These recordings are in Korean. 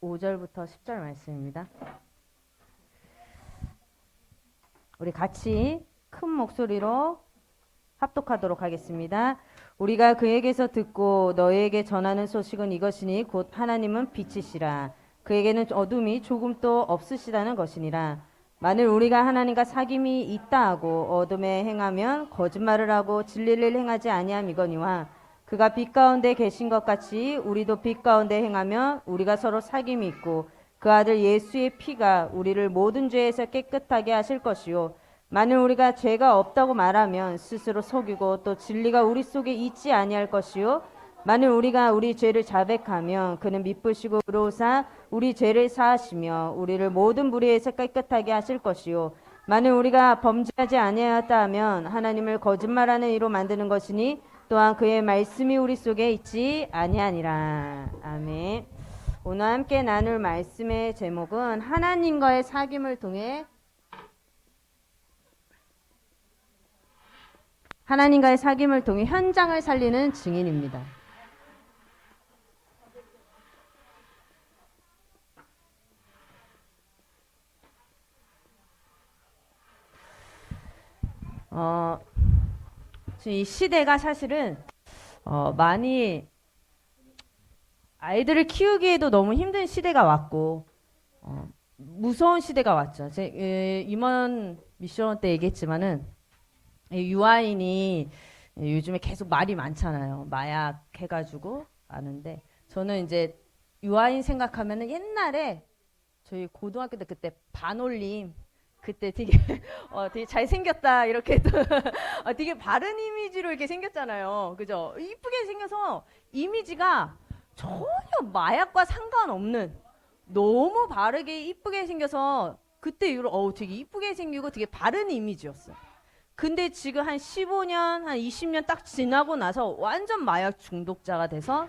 5절부터 10절 말씀입니다. 우리 같이 큰 목소리로 합독하도록 하겠습니다. 우리가 그에게서 듣고 너희에게 전하는 소식은 이것이니 곧 하나님은 빛이시라. 그에게는 어둠이 조금도 없으시다는 것이니라. 만일 우리가 하나님과 사귐이 있다 하고 어둠에 행하면 거짓말을 하고 진리를 행하지 아니함이거니와 그가 빛 가운데 계신 것 같이 우리도 빛 가운데 행하면 우리가 서로 사귐이 있고 그 아들 예수의 피가 우리를 모든 죄에서 깨끗하게 하실 것이요 만일 우리가 죄가 없다고 말하면 스스로 속이고 또 진리가 우리 속에 있지 아니할 것이요 만일 우리가 우리 죄를 자백하면 그는 미쁘시고 의로우사 우리 죄를 사하시며 우리를 모든 불의에서 깨끗하게 하실 것이요 만일 우리가 범죄하지 아니하였다 하면 하나님을 거짓말하는 이로 만드는 것이니 또한 그의 말씀이 우리 속에 있지 아니하니라. 아멘. 오늘 함께 나눌 말씀의 제목은 하나님과의 사귐을 통해 현장을 살리는 증인입니다. 이 시대가 사실은 많이 아이들을 키우기에도 너무 힘든 시대가 왔고 무서운 시대가 왔죠. 임원 미션 때 얘기했지만은 유아인이 요즘에 계속 말이 많잖아요. 마약 해가지고 아는데 저는 이제 유아인 생각하면은 옛날에 저희 고등학교 때 그때 반올림 그때 되게 되게 잘생겼다 이렇게 되게 바른 이미지로 이렇게 생겼잖아요. 그죠? 이쁘게 생겨서 이미지가 전혀 마약과 상관없는 너무 바르게 이쁘게 생겨서 그때 이후로 되게 이쁘게 생기고 되게 바른 이미지였어요. 근데 지금 한 15년, 한 20년 딱 지나고 나서 완전 마약 중독자가 돼서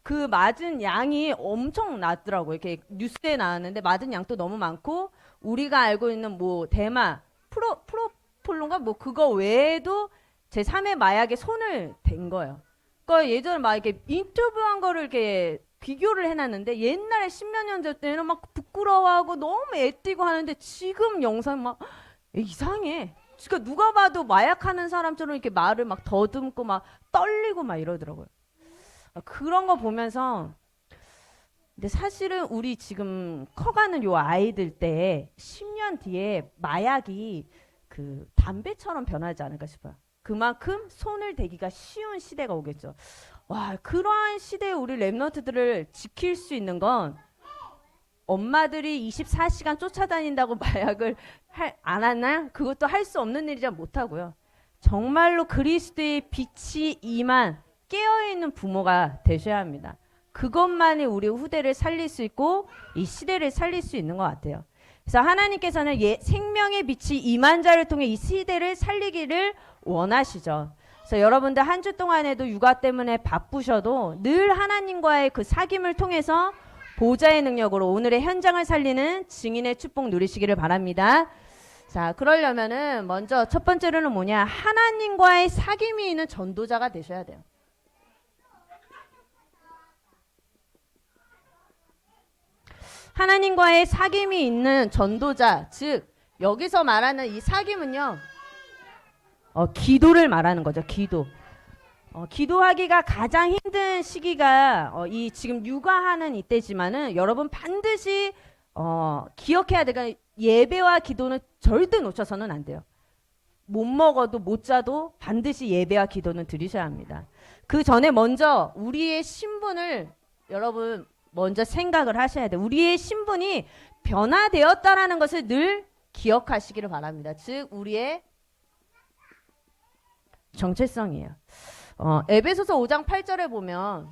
그 맞은 양이 엄청 낮더라고요. 이렇게 뉴스에 나왔는데 맞은 양도 너무 많고 우리가 알고 있는 뭐 대마, 프로폴론가 뭐 그거 외에도 제3의 마약에 손을 댄 거예요. 그러니까 예전에 막 이렇게 인터뷰한 거를 이렇게 비교를 해놨는데 옛날에 10몇 년 전 때는 막 부끄러워하고 너무 애띠고 하는데 지금 영상 막 이상해. 그러니까 누가 봐도 마약하는 사람처럼 이렇게 말을 막 더듬고 막 떨리고 막 이러더라고요. 그런 거 보면서 근데 사실은 우리 지금 커가는 요 아이들 때 10년 뒤에 마약이 그 담배처럼 변하지 않을까 싶어요. 그만큼 손을 대기가 쉬운 시대가 오겠죠. 와, 그러한 시대에 우리 랩런트들을 지킬 수 있는 건 엄마들이 24시간 쫓아다닌다고 마약을 안 하나? 그것도 할 수 없는 일이자 못하고요. 정말로 그리스도의 빛이 임한 깨어있는 부모가 되셔야 합니다. 그것만이 우리 후대를 살릴 수 있고 이 시대를 살릴 수 있는 것 같아요. 그래서 하나님께서는 생명의 빛이 임한 자를 통해 이 시대를 살리기를 원하시죠. 그래서 여러분들 한 주 동안에도 육아 때문에 바쁘셔도 늘 하나님과의 그 사귐을 통해서 보좌의 능력으로 오늘의 현장을 살리는 증인의 축복 누리시기를 바랍니다. 자, 그러려면은 먼저 첫 번째로는 뭐냐? 하나님과의 사귐이 있는 전도자가 되셔야 돼요. 하나님과의 사귐이 있는 전도자, 즉 여기서 말하는 이 사귐은요, 기도를 말하는 거죠. 기도. 기도하기가 가장 힘든 시기가 이 지금 육아하는 이때지만은 여러분 반드시 기억해야 돼요. 예배와 기도는 절대 놓쳐서는 안 돼요. 못 먹어도 못 자도 반드시 예배와 기도는 드리셔야 합니다. 그 전에 먼저 우리의 신분을 여러분 먼저 생각을 하셔야 돼요. 우리의 신분이 변화되었다라는 것을 늘 기억하시기를 바랍니다. 즉 우리의 정체성이에요. 에베소서 5장 8절에 보면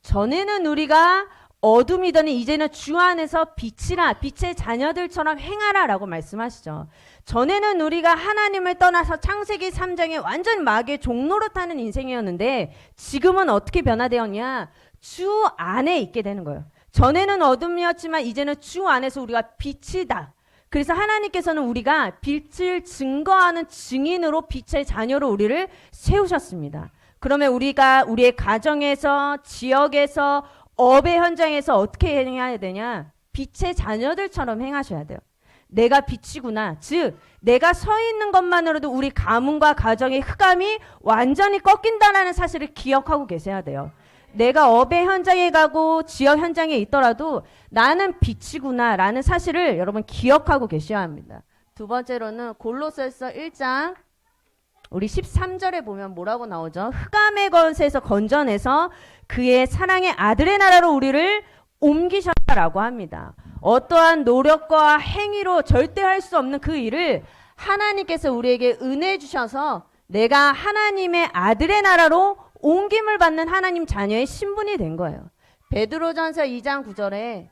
전에는 우리가 어둠이더니 이제는 주 안에서 빛이라 빛의 자녀들처럼 행하라 라고 말씀하시죠. 전에는 우리가 하나님을 떠나서 창세기 3장에 완전 마귀의 종로로 타는 인생이었는데 지금은 어떻게 변화되었냐? 주 안에 있게 되는 거예요. 전에는 어둠이었지만 이제는 주 안에서 우리가 빛이다. 그래서 하나님께서는 우리가 빛을 증거하는 증인으로 빛의 자녀로 우리를 세우셨습니다. 그러면 우리가 우리의 가정에서 지역에서 업의 현장에서 어떻게 행해야 되냐? 빛의 자녀들처럼 행하셔야 돼요. 내가 빛이구나. 즉 내가 서 있는 것만으로도 우리 가문과 가정의 흑암이 완전히 꺾인다는 사실을 기억하고 계셔야 돼요. 내가 업의 현장에 가고 지역 현장에 있더라도 나는 빛이구나 라는 사실을 여러분 기억하고 계셔야 합니다. 두 번째로는 골로새서 1장 우리 13절에 보면 뭐라고 나오죠? 흑암의 권세에서 건져내서 그의 사랑의 아들의 나라로 우리를 옮기셨다라고 합니다. 어떠한 노력과 행위로 절대 할 수 없는 그 일을 하나님께서 우리에게 은혜 주셔서 내가 하나님의 아들의 나라로 옮김을 받는 하나님 자녀의 신분이 된 거예요. 베드로전서 2장 9절에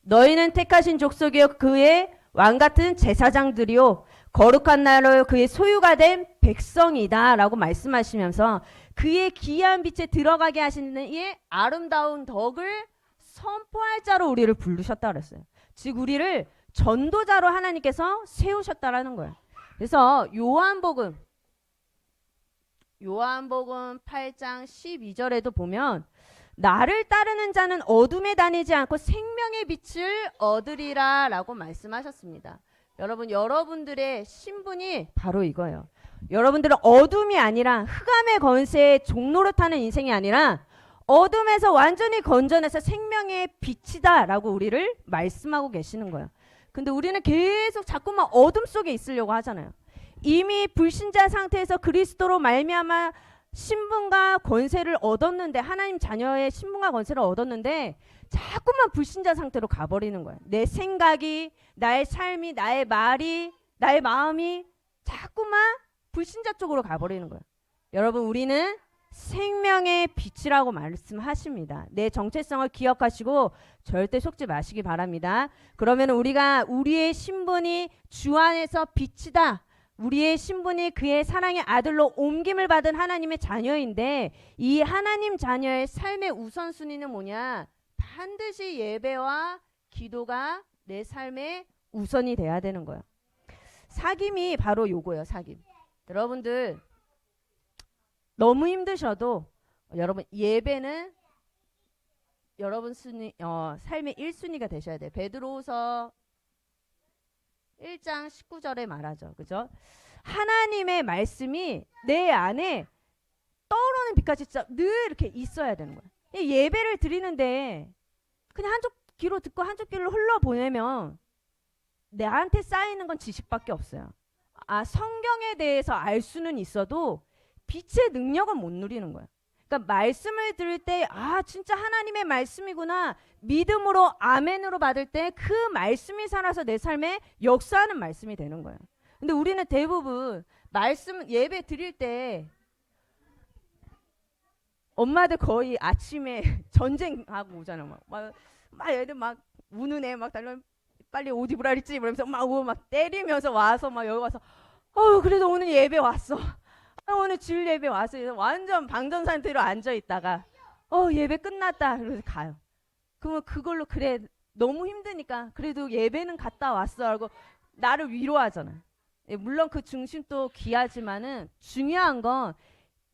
너희는 택하신 족속이요 그의 왕같은 제사장들이요 거룩한 나라요 그의 소유가 된 백성이다 라고 말씀하시면서 그의 기이한 빛에 들어가게 하시는 이의 아름다운 덕을 선포할 자로 우리를 부르셨다 그랬어요. 즉 우리를 전도자로 하나님께서 세우셨다라는 거예요. 그래서 요한복음 8장 12절에도 보면 나를 따르는 자는 어둠에 다니지 않고 생명의 빛을 얻으리라 라고 말씀하셨습니다. 여러분, 여러분들의 신분이 바로 이거예요. 여러분들은 어둠이 아니라 흑암의 권세의 종로를 타는 인생이 아니라 어둠에서 완전히 건져내서 생명의 빛이다 라고 우리를 말씀하고 계시는 거예요. 근데 우리는 계속 자꾸만 어둠 속에 있으려고 하잖아요. 이미 불신자 상태에서 그리스도로 말미암아 신분과 권세를 얻었는데 하나님 자녀의 신분과 권세를 얻었는데 자꾸만 불신자 상태로 가버리는 거예요. 내 생각이, 나의 삶이, 나의 말이, 나의 마음이 자꾸만 불신자 쪽으로 가버리는 거예요. 여러분 우리는 생명의 빛이라고 말씀하십니다. 내 정체성을 기억하시고 절대 속지 마시기 바랍니다. 그러면 우리가 우리의 신분이 주 안에서 빛이다. 우리의 신분이 그의 사랑의 아들로 옮김을 받은 하나님의 자녀인데 이 하나님 자녀의 삶의 우선순위는 뭐냐? 반드시 예배와 기도가 내 삶의 우선이 돼야 되는 거예요. 사귐이 바로 요거예요. 사귐. 여러분들 너무 힘드셔도 여러분 예배는 여러분 삶의 1순위가 되셔야 돼요. 베드로후서 1장 19절에 말하죠. 그죠? 하나님의 말씀이 내 안에 떠오르는 빛같이 진짜 늘 이렇게 있어야 되는 거예요. 예배를 드리는데 그냥 한쪽 귀로 듣고 한쪽 귀로 흘러보내면 나한테 쌓이는 건 지식밖에 없어요. 성경에 대해서 알 수는 있어도 빛의 능력은 못 누리는 거예요. 그러니까 말씀을 들을 때 진짜 하나님의 말씀이구나 믿음으로 아멘으로 받을 때 그 말씀이 살아서 내 삶에 역사하는 말씀이 되는 거예요. 근데 우리는 대부분 말씀 예배 드릴 때 엄마들 거의 아침에 전쟁하고 오잖아요. 막 애들 막 우는 애 막 달려 빨리 옷 입으라 그랬지 이러면서 막 때리면서 와서 막 여기 와서 그래도 오늘 예배 왔어. 오늘 주일 예배 와서 완전 방전 상태로 앉아 있다가 예배 끝났다 그래서 가요. 그러면 그걸로 그래 너무 힘드니까 그래도 예배는 갔다 왔어 하고 나를 위로하잖아요. 물론 그 중심도 귀하지만은 중요한 건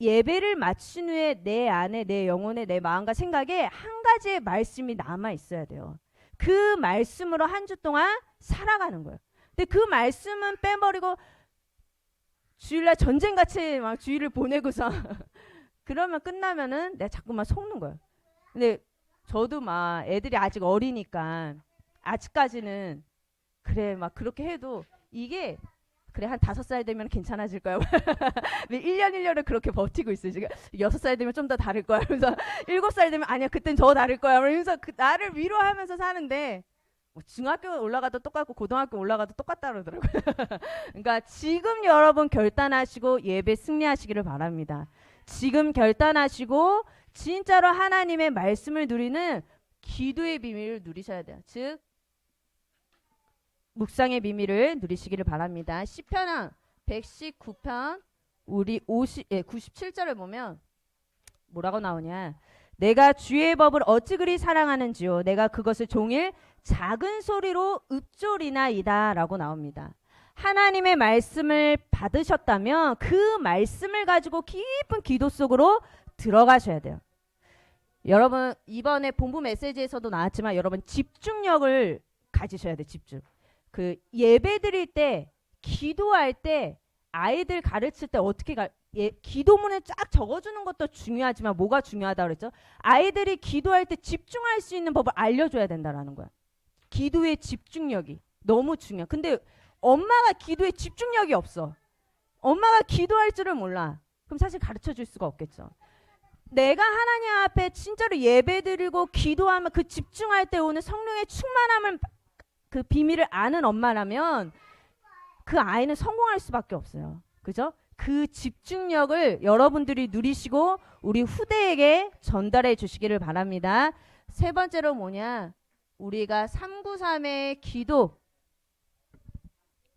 예배를 마친 후에 내 안에 내 영혼에 내 마음과 생각에 한 가지의 말씀이 남아 있어야 돼요. 그 말씀으로 한 주 동안 살아가는 거예요. 근데 그 말씀은 빼버리고 주일날 전쟁같이 막 주일을 보내고서 그러면 끝나면은 내가 자꾸만 속는 거예요. 근데 저도 막 애들이 아직 어리니까 아직까지는 그래 막 그렇게 해도 이게 그래 한 5살 되면 괜찮아질 거야. 1년 1년을 그렇게 버티고 있어요. 지금 6살 되면 좀 더 다를 거야. 그래서 7살 되면 아니야 그땐 더 다를 거야. 그래서 나를 위로하면서 사는데 중학교 올라가도 똑같고 고등학교 올라가도 똑같다 그러더라고요. 그러니까 지금 여러분 결단하시고 예배 승리하시기를 바랍니다. 지금 결단하시고 진짜로 하나님의 말씀을 누리는 기도의 비밀을 누리셔야 돼요. 즉 묵상의 비밀을 누리시기를 바랍니다. 시편 119편 우리 97절을 보면 뭐라고 나오냐? 내가 주의 법을 어찌 그리 사랑하는지요 내가 그것을 종일 작은 소리로 읊조리나이다 라고 나옵니다. 하나님의 말씀을 받으셨다면 그 말씀을 가지고 깊은 기도 속으로 들어가셔야 돼요. 여러분 이번에 본부 메시지에서도 나왔지만 여러분 집중력을 가지셔야 돼. 집중. 그 예배 드릴 때 기도할 때 아이들 가르칠 때 어떻게 기도문을 쫙 적어주는 것도 중요하지만 뭐가 중요하다 그랬죠? 아이들이 기도할 때 집중할 수 있는 법을 알려줘야 된다라는 거야. 기도의 집중력이 너무 중요해. 근데 엄마가 기도에 집중력이 없어. 엄마가 기도할 줄을 몰라. 그럼 사실 가르쳐 줄 수가 없겠죠. 내가 하나님 앞에 진짜로 예배 드리고 기도하면 그 집중할 때 오는 성령의 충만함을 그 비밀을 아는 엄마라면 그 아이는 성공할 수밖에 없어요. 그죠? 그 집중력을 여러분들이 누리시고 우리 후대에게 전달해 주시기를 바랍니다. 세 번째로 뭐냐? 우리가 393의 기도.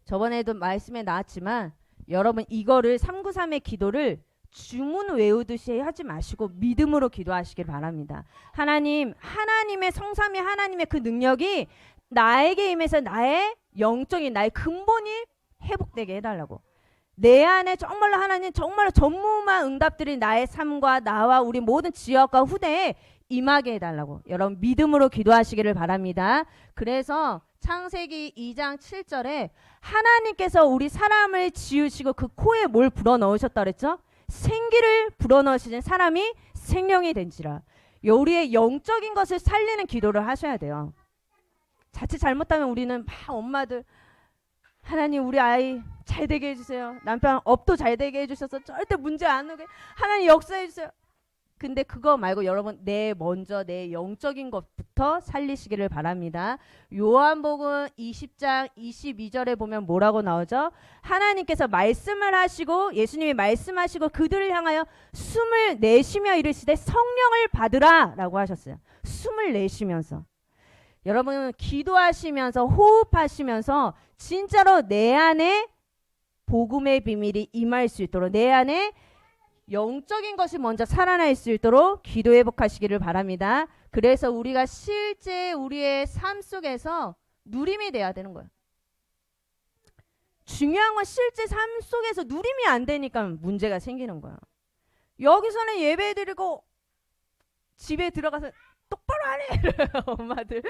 저번에도 말씀에 나왔지만 여러분 이거를 393의 기도를 주문 외우듯이 하지 마시고 믿음으로 기도하시길 바랍니다. 하나님의 성삼위 하나님의 그 능력이 나에게 임해서 나의 영적인 나의 근본이 회복되게 해달라고. 내 안에 정말로 하나님 정말로 전무후무한 응답들이 나의 삶과 나와 우리 모든 지역과 후대에 임하게 해달라고. 여러분 믿음으로 기도하시기를 바랍니다. 그래서 창세기 2장 7절에 하나님께서 우리 사람을 지으시고 그 코에 뭘 불어넣으셨다 그랬죠? 생기를 불어넣으시는 사람이 생명이 된지라. 우리의 영적인 것을 살리는 기도를 하셔야 돼요. 자칫 잘못하면 우리는 막 엄마들 하나님 우리 아이 잘 되게 해주세요. 남편 업도 잘 되게 해주셔서 절대 문제 안 오게 하나님 역사해 주세요. 근데 그거 말고 여러분 먼저 내 영적인 것부터 살리시기를 바랍니다. 요한복음 20장 22절에 보면 뭐라고 나오죠? 하나님께서 말씀을 하시고 예수님이 말씀하시고 그들을 향하여 숨을 내쉬며 이르시되 성령을 받으라 라고 하셨어요. 숨을 내쉬면서. 여러분 기도하시면서 호흡하시면서 진짜로 내 안에 복음의 비밀이 임할 수 있도록 내 안에 영적인 것이 먼저 살아날 수 있도록 기도 회복하시기를 바랍니다. 그래서 우리가 실제 우리의 삶 속에서 누림이 돼야 되는 거예요. 중요한 건 실제 삶 속에서 누림이 안 되니까 문제가 생기는 거예요. 여기서는 예배 드리고 집에 들어가서 똑바로 안 해. 엄마들.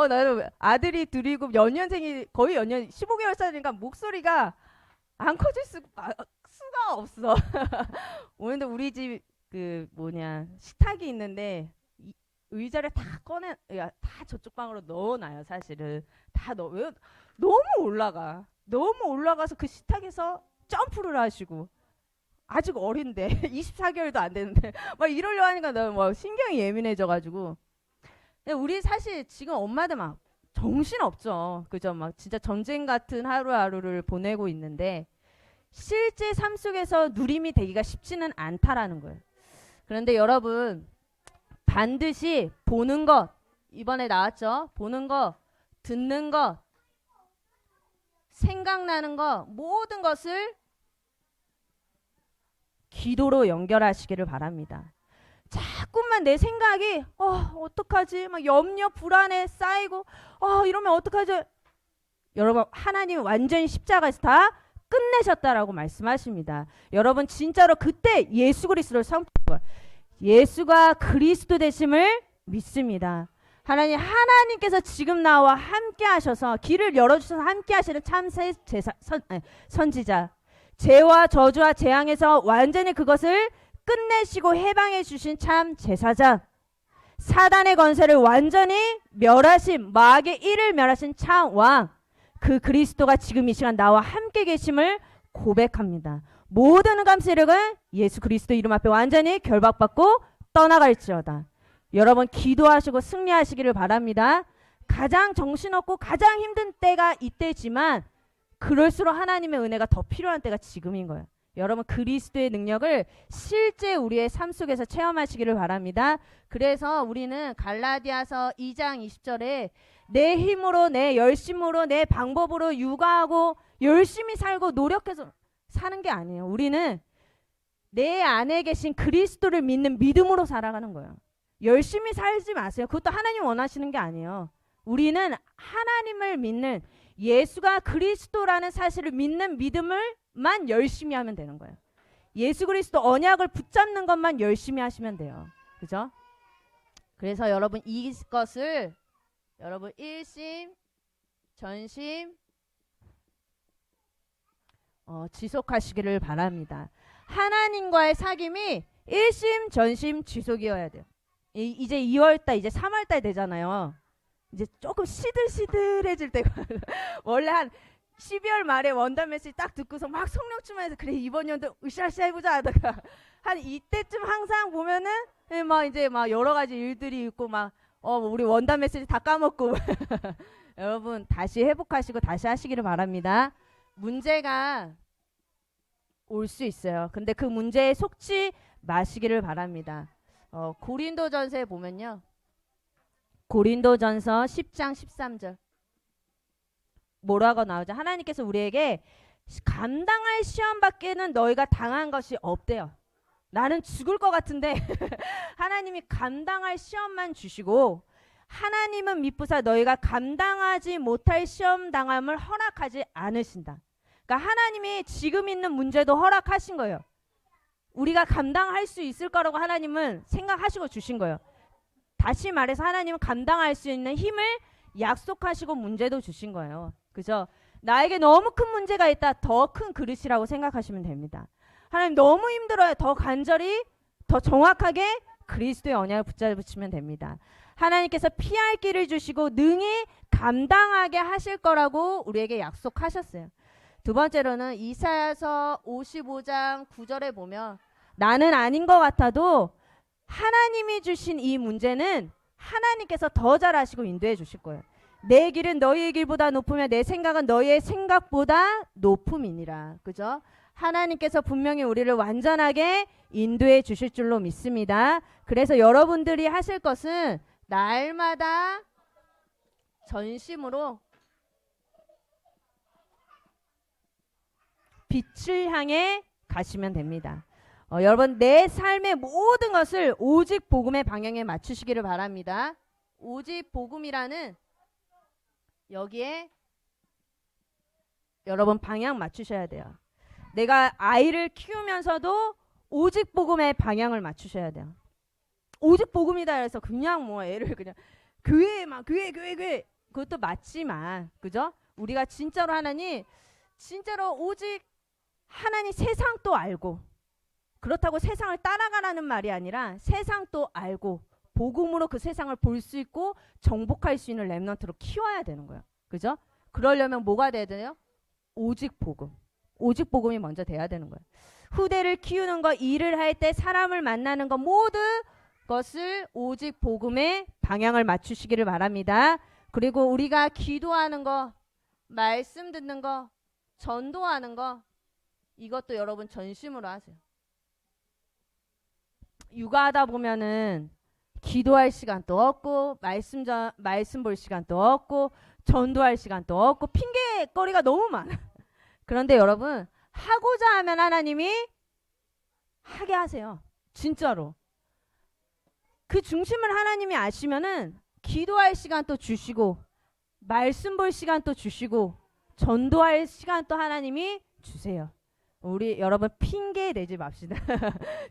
나는 아들이 둘이고 연년생이 거의 15개월 살이니까 목소리가 안 커질 수가 없어. 오늘도 우리 집 식탁이 있는데 의자를 다 다 저쪽 방으로 넣어놔요. 사실은 너무 올라가서 그 식탁에서 점프를 하시고 아직 어린데 24개월도 안 되는데 막 이러려 하니까 너무 신경이 예민해져가지고. 우리 사실 지금 엄마들 막 정신 없죠. 그죠? 막 진짜 전쟁 같은 하루하루를 보내고 있는데 실제 삶 속에서 누림이 되기가 쉽지는 않다라는 거예요. 그런데 여러분 반드시 보는 것 이번에 나왔죠. 보는 것, 듣는 것, 생각나는 것 모든 것을 기도로 연결하시기를 바랍니다. 자꾸만 내 생각이 어떡하지? 막 염려, 불안에 쌓이고 이러면 어떡하지? 여러분 하나님이 완전히 십자가에서 다 끝내셨다라고 말씀하십니다. 여러분 진짜로 그때 예수 그리스도를 선포한 예수가 그리스도 되심을 믿습니다. 하나님께서 지금 나와 함께 하셔서 길을 열어주셔서 함께 하시는 참 선지자 죄와 저주와 재앙에서 완전히 그것을 끝내시고 해방해 주신 참 제사장 사단의 권세를 완전히 멸하신 마귀의 일을 멸하신 참 왕 그 그리스도가 지금 이 시간 나와 함께 계심을 고백합니다. 모든 감세력은 예수 그리스도 이름 앞에 완전히 결박받고 떠나갈지어다. 여러분 기도하시고 승리하시기를 바랍니다. 가장 정신없고 가장 힘든 때가 이때지만 그럴수록 하나님의 은혜가 더 필요한 때가 지금인 거예요. 여러분 그리스도의 능력을 실제 우리의 삶 속에서 체험하시기를 바랍니다. 그래서 우리는 갈라디아서 2장 20절에 내 힘으로 내 열심으로 내 방법으로 육아하고 열심히 살고 노력해서 사는 게 아니에요. 우리는 내 안에 계신 그리스도를 믿는 믿음으로 살아가는 거예요. 열심히 살지 마세요. 그것도 하나님 원하시는 게 아니에요. 우리는 하나님을 믿는 예수가 그리스도라는 사실을 믿는 믿음을만 열심히 하면 되는 거예요. 예수 그리스도 언약을 붙잡는 것만 열심히 하시면 돼요. 그죠? 그래서 여러분 이것을 여러분 일심, 전심, 지속하시기를 바랍니다. 하나님과의 사귐이 일심, 전심, 지속이어야 돼요. 이제 2월달, 이제 3월달 되잖아요. 이제 조금 시들시들해질 때가 원래 한 12월 말에 원단 메시지 딱 듣고서 막 성령 충만해서 그래 이번 연도 으쌰으쌰 해보자 하다가 한 이때쯤 항상 보면은 막 이제 막 여러 가지 일들이 있고 막 우리 원단 메시지 다 까먹고 여러분 다시 회복하시고 다시 하시기를 바랍니다. 문제가 올 수 있어요. 근데 그 문제에 속지 마시기를 바랍니다. 고린도전서에 보면요. 고린도전서 10장 13절 뭐라고 나오죠? 하나님께서 우리에게 감당할 시험밖에는 너희가 당한 것이 없대요. 나는 죽을 것 같은데 하나님이 감당할 시험만 주시고 하나님은 미쁘사 너희가 감당하지 못할 시험 당함을 허락하지 않으신다. 그러니까 하나님이 지금 있는 문제도 허락하신 거예요. 우리가 감당할 수 있을 거라고 하나님은 생각하시고 주신 거예요. 다시 말해서 하나님은 감당할 수 있는 힘을 약속하시고 문제도 주신 거예요. 그죠? 나에게 너무 큰 문제가 있다. 더 큰 그릇이라고 생각하시면 됩니다. 하나님 너무 힘들어요. 더 간절히 더 정확하게 그리스도의 언약을 붙잡으시면 됩니다. 하나님께서 피할 길을 주시고 능히 감당하게 하실 거라고 우리에게 약속하셨어요. 두 번째로는 이사야서 55장 9절에 보면 나는 아닌 것 같아도 하나님이 주신 이 문제는 하나님께서 더 잘하시고 인도해 주실 거예요. 내 길은 너희의 길보다 높으며 내 생각은 너희의 생각보다 높음이니라. 그죠? 하나님께서 분명히 우리를 완전하게 인도해 주실 줄로 믿습니다. 그래서 여러분들이 하실 것은 날마다 전심으로 빛을 향해 가시면 됩니다. 여러분 내 삶의 모든 것을 오직 복음의 방향에 맞추시기를 바랍니다. 오직 복음이라는 여기에 여러분 방향 맞추셔야 돼요. 내가 아이를 키우면서도 오직 복음의 방향을 맞추셔야 돼요. 오직 복음이다 해서 그냥 뭐 애를 그냥 교회만 교회 그것도 맞지만 그죠? 우리가 진짜로 하나님 진짜로 오직 하나님 세상도 알고 그렇다고 세상을 따라가라는 말이 아니라 세상도 알고 복음으로 그 세상을 볼 수 있고 정복할 수 있는 렘넌트로 키워야 되는 거예요. 그죠? 그러려면 뭐가 돼야 돼요? 오직 복음. 오직 복음이 먼저 돼야 되는 거예요. 후대를 키우는 거, 일을 할 때 사람을 만나는 거 모든 것을 오직 복음의 방향을 맞추시기를 바랍니다. 그리고 우리가 기도하는 거, 말씀 듣는 거, 전도하는 거 이것도 여러분 전심으로 하세요. 육아하다 보면은 기도할 시간도 없고 말씀 볼 시간도 없고 전도할 시간도 없고 핑계거리가 너무 많아. 그런데 여러분 하고자 하면 하나님이 하게 하세요. 진짜로. 그 중심을 하나님이 아시면은 기도할 시간 또 주시고 말씀 볼 시간 또 주시고 전도할 시간 또 하나님이 주세요. 우리 여러분 핑계 대지 맙시다.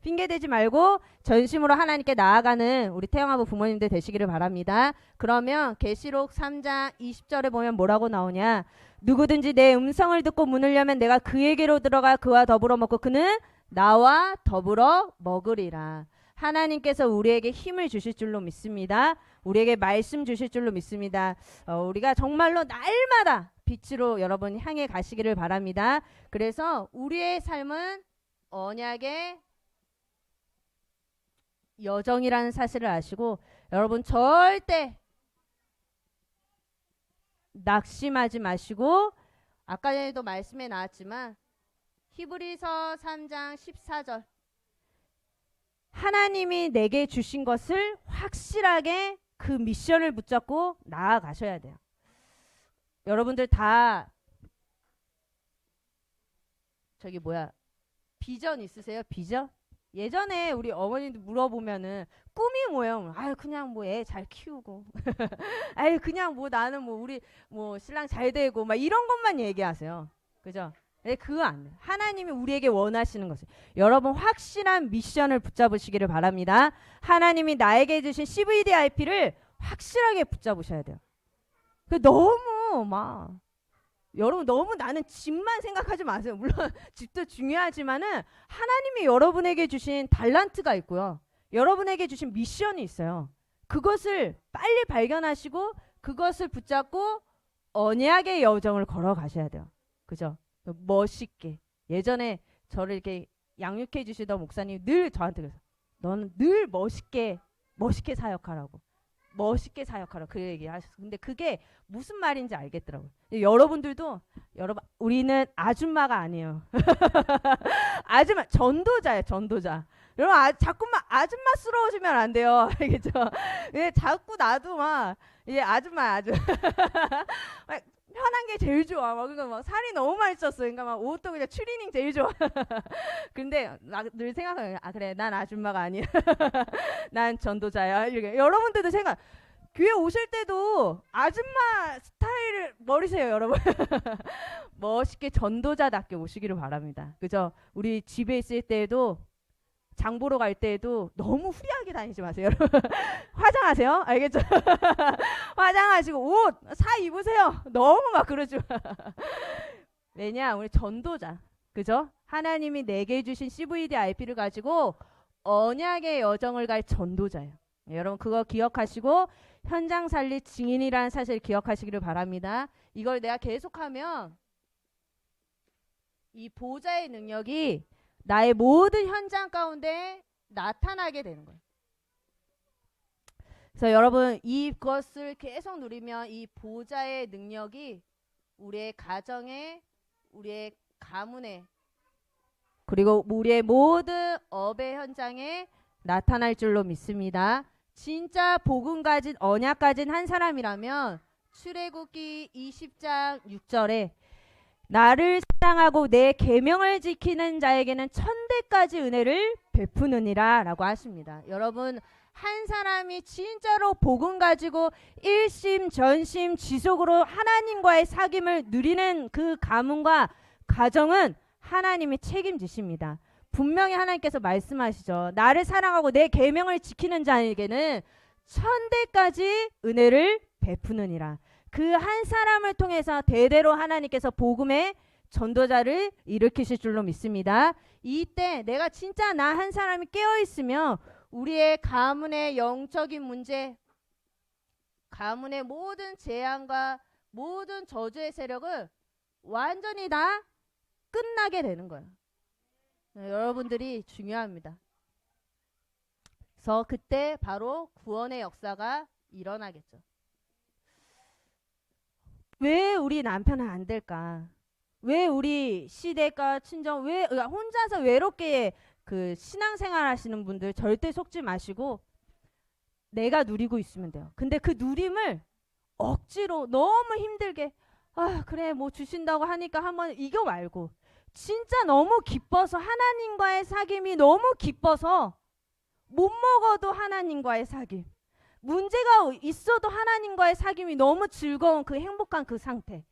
핑계 대지 말고 전심으로 하나님께 나아가는 우리 태영아부 부모님들 되시기를 바랍니다. 그러면 계시록 3장 20절에 보면 뭐라고 나오냐? 누구든지 내 음성을 듣고 문을 열면 내가 그에게로 들어가 그와 더불어 먹고 그는 나와 더불어 먹으리라. 하나님께서 우리에게 힘을 주실 줄로 믿습니다. 우리에게 말씀 주실 줄로 믿습니다. 우리가 정말로 날마다 빛으로 여러분 향해 가시기를 바랍니다. 그래서 우리의 삶은 언약의 여정이라는 사실을 아시고 여러분 절대 낙심하지 마시고 아까 전에도 말씀에 나왔지만 히브리서 3장 14절 하나님이 내게 주신 것을 확실하게 그 미션을 붙잡고 나아가셔야 돼요. 여러분들 다 비전 있으세요? 비전? 예전에 우리 어머님들 물어보면은 꿈이 뭐예요? 아유 그냥 뭐 애 잘 키우고 아유 그냥 뭐 나는 뭐 우리 뭐 신랑 잘 되고 막 이런 것만 얘기하세요. 그죠? 네, 그거 안 돼요. 하나님이 우리에게 원하시는 것을. 여러분 확실한 미션을 붙잡으시기를 바랍니다. 하나님이 나에게 주신 CVDIP를 확실하게 붙잡으셔야 돼요. 너무 막 여러분 너무 나는 집만 생각하지 마세요. 물론 집도 중요하지만은 하나님이 여러분에게 주신 달란트가 있고요. 여러분에게 주신 미션이 있어요. 그것을 빨리 발견하시고 그것을 붙잡고 언약의 여정을 걸어가셔야 돼요. 그죠? 멋있게. 예전에 저를 이렇게 양육해 주시던 목사님 늘 저한테 그래서 너는 늘 멋있게 사역하라고. 멋있게 사역하라 그 얘기 하셨어요. 근데 그게 무슨 말인지 알겠더라고요. 여러분들도 여러분 우리는 아줌마가 아니에요. 아줌마 전도자예요. 전도자. 여러분 자꾸만 아줌마스러워지면 안 돼요. 알겠죠? 예, 자꾸 나도 막 이제 아줌마 편한 게 제일 좋아. 그러니까 막 살이 너무 많이 쪘어. 그러니까 막 옷도 그냥 추리닝 제일 좋아. 근데 늘 생각해요. 아 그래 난 아줌마가 아니야. 난 전도자야. 이렇게 여러분들도 생각. 교회 오실 때도 아줌마 스타일을 버리세요, 여러분. 멋있게 전도자답게 오시기를 바랍니다. 그죠? 우리 집에 있을 때에도 장 보러 갈 때에도 너무 후리하게 다니지 마세요. 화장하세요. 알겠죠? 화장하시고 옷 사 입으세요. 너무 막 그러지 마. 왜냐? 우리 전도자. 그죠? 하나님이 내게 주신 CVDIP를 가지고 언약의 여정을 갈 전도자예요. 여러분 그거 기억하시고 현장 살리 증인이라는 사실 기억하시기를 바랍니다. 이걸 내가 계속하면 이 보좌의 능력이 나의 모든 현장 가운데 나타나게 되는 거예요. 그래서 여러분 이것을 계속 누리면 이 보좌의 능력이 우리의 가정에, 우리의 가문에, 그리고 우리의 모든 업의 현장에 나타날 줄로 믿습니다. 진짜 복음 가진 언약 가진 한 사람이라면 출애굽기 20장 6절에 나를 사랑하고 내 계명을 지키는 자에게는 천대까지 은혜를 베푸느니라 라고 하십니다. 여러분 한 사람이 진짜로 복음 가지고 일심 전심 지속으로 하나님과의 사귐을 누리는 그 가문과 가정은 하나님이 책임지십니다. 분명히 하나님께서 말씀하시죠. 나를 사랑하고 내 계명을 지키는 자에게는 천대까지 은혜를 베푸느니라. 그 한 사람을 통해서 대대로 하나님께서 복음의 전도자를 일으키실 줄로 믿습니다. 이때 내가 진짜 나 한 사람이 깨어있으면 우리의 가문의 영적인 문제, 가문의 모든 재앙과 모든 저주의 세력을 완전히 다 끝나게 되는 거예요. 여러분들이 중요합니다. 그래서 그때 바로 구원의 역사가 일어나겠죠. 왜 우리 남편은 안 될까? 왜 우리 시댁과 친정 왜 혼자서 외롭게 그 신앙생활 하시는 분들 절대 속지 마시고 내가 누리고 있으면 돼요. 근데 그 누림을 억지로 너무 힘들게 아 그래 뭐 주신다고 하니까 한번 이거 말고 진짜 너무 기뻐서 하나님과의 사귐이 너무 기뻐서 못 먹어도 하나님과의 사귐, 문제가 있어도 하나님과의 사귐이 너무 즐거운 그 행복한 그 상태,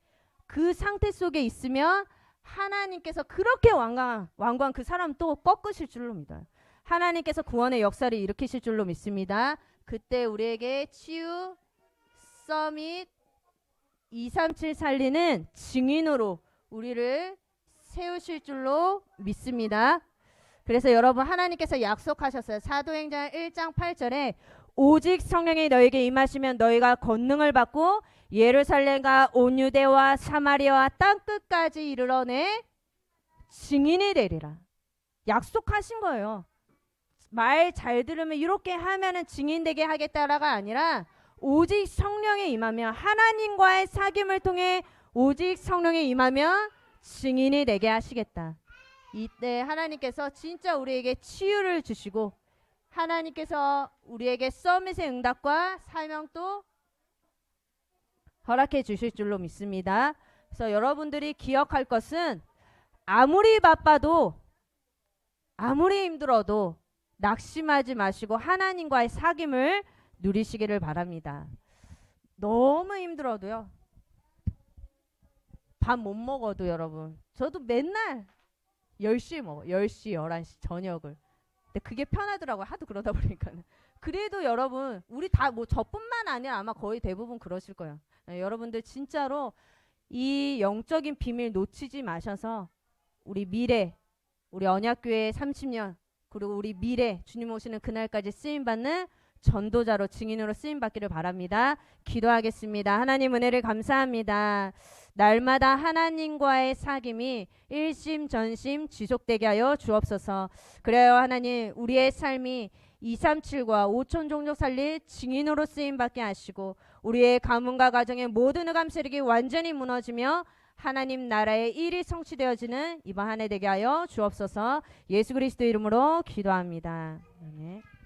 그 상태 속에 있으면 하나님께서 그렇게 완고한 그 사람 또 꺾으실 줄로 믿어요. 하나님께서 구원의 역사를 일으키실 줄로 믿습니다. 그때 우리에게 치유 서밋 237 살리는 증인으로 우리를 세우실 줄로 믿습니다. 그래서 여러분 하나님께서 약속하셨어요. 사도행전 1장 8절에 오직 성령이 너에게 임하시면 너희가 권능을 받고 예루살렘과 온 유대와 사마리아와 땅끝까지 이르러 내 증인이 되리라. 약속하신 거예요. 말 잘 들으면 이렇게 하면은 증인 되게 하겠다라가 아니라 오직 성령이 임하면 하나님과의 사귐을 통해 오직 성령이 임하면 증인이 되게 하시겠다. 이때 하나님께서 진짜 우리에게 치유를 주시고 하나님께서 우리에게 서밋의 응답과 사명도 허락해 주실 줄로 믿습니다. 그래서 여러분들이 기억할 것은 아무리 바빠도 아무리 힘들어도 낙심하지 마시고 하나님과의 사귐을 누리시기를 바랍니다. 너무 힘들어도요. 밥 못 먹어도 여러분 저도 맨날 10시에 먹어. 10시, 11시 저녁을. 근데 그게 편하더라고요. 하도 그러다 보니까는. 그래도 여러분, 우리 다 뭐 저뿐만 아니라 아마 거의 대부분 그러실 거예요. 여러분들 진짜로 이 영적인 비밀 놓치지 마셔서 우리 미래, 우리 언약교회 30년, 그리고 우리 미래 주님 오시는 그날까지 쓰임받는 전도자로 증인으로 쓰임받기를 바랍니다. 기도하겠습니다. 하나님 은혜를 감사합니다. 날마다 하나님과의 사귐이 일심전심 지속되게 하여 주옵소서. 그래요 하나님, 우리의 삶이 237과 5천 종족 살릴 증인으로 쓰임받게 하시고 우리의 가문과 가정의 모든 흑암 세력이 완전히 무너지며 하나님 나라의 일이 성취되어지는 이번 한 해 되게 하여 주옵소서. 예수 그리스도 이름으로 기도합니다. 아멘.